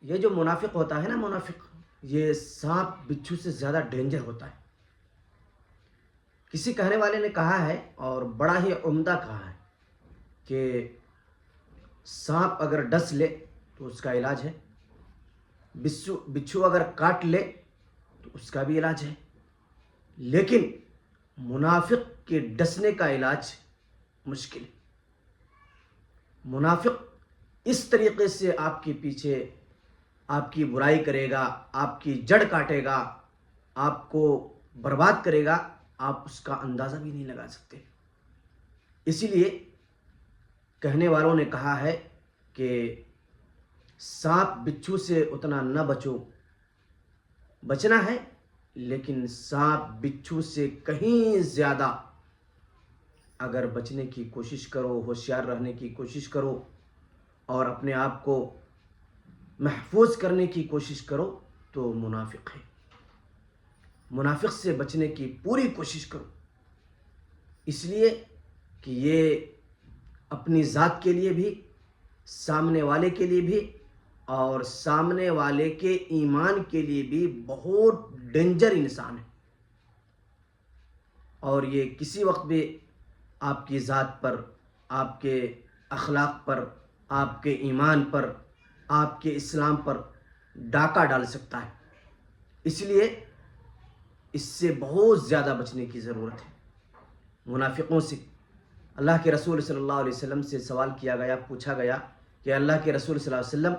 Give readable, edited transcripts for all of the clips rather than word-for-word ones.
یہ جو منافق ہوتا ہے نا، منافق، یہ سانپ بچھو سے زیادہ ڈینجر ہوتا ہے۔ کسی کہنے والے نے کہا ہے، اور بڑا ہی عمدہ کہا ہے، کہ سانپ اگر ڈس لے تو اس کا علاج ہے، بچھو اگر کاٹ لے تو اس کا بھی علاج ہے، لیکن منافق کے ڈسنے کا علاج مشکل ہے۔ منافق اس طریقے سے آپ کے پیچھے آپ کی برائی کرے گا، آپ کی جڑ کاٹے گا، آپ کو برباد کرے گا، آپ اس کا اندازہ بھی نہیں لگا سکتے۔ اسی لیے کہنے والوں نے کہا ہے کہ سانپ بچھو سے اتنا نہ بچو، بچنا ہے لیکن سانپ بچھو سے کہیں زیادہ اگر بچنے کی کوشش کرو، ہوشیار رہنے کی کوشش کرو، اور اپنے آپ کو محفوظ کرنے کی کوشش کرو تو منافق ہے۔ منافق سے بچنے کی پوری کوشش کرو، اس لیے کہ یہ اپنی ذات کے لیے بھی، سامنے والے کے لیے بھی، اور سامنے والے کے ایمان کے لیے بھی بہت ڈینجر انسان ہے، اور یہ کسی وقت بھی آپ کی ذات پر، آپ کے اخلاق پر، آپ کے ایمان پر، آپ کے اسلام پر ڈاکہ ڈال سکتا ہے۔ اس لیے اس سے بہت زیادہ بچنے کی ضرورت ہے۔ منافقوں سے اللہ کے رسول صلی اللہ علیہ وسلم سے سوال کیا گیا، پوچھا گیا کہ اللہ کے رسول صلی اللہ علیہ وسلم،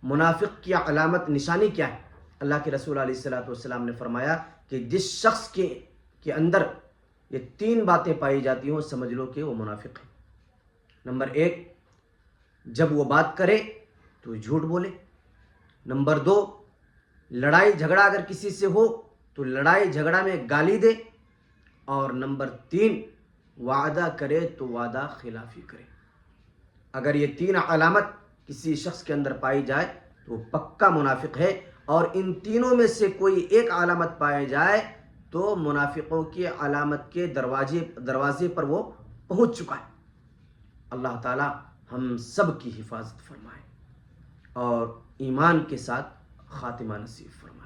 منافق کی علامت نشانی کیا ہے؟ اللہ کے رسول علیہ السلام نے فرمایا کہ جس شخص کے اندر یہ 3 باتیں پائی جاتی ہوں، سمجھ لو کہ وہ منافق ہے۔ نمبر 1، جب وہ بات کرے تو جھوٹ بولے۔ نمبر 2، لڑائی جھگڑا اگر کسی سے ہو تو لڑائی جھگڑا میں گالی دے۔ اور نمبر 3، وعدہ کرے تو وعدہ خلافی کرے۔ اگر یہ 3 علامت کسی شخص کے اندر پائی جائے تو وہ پکا منافق ہے، اور ان تینوں میں سے کوئی ایک علامت پائے جائے تو منافقوں کی علامت کے دروازے پر وہ پہنچ چکا ہے۔ اللہ تعالی ہم سب کی حفاظت فرمائے اور ایمان کے ساتھ خاتمہ نصیب فرمائے۔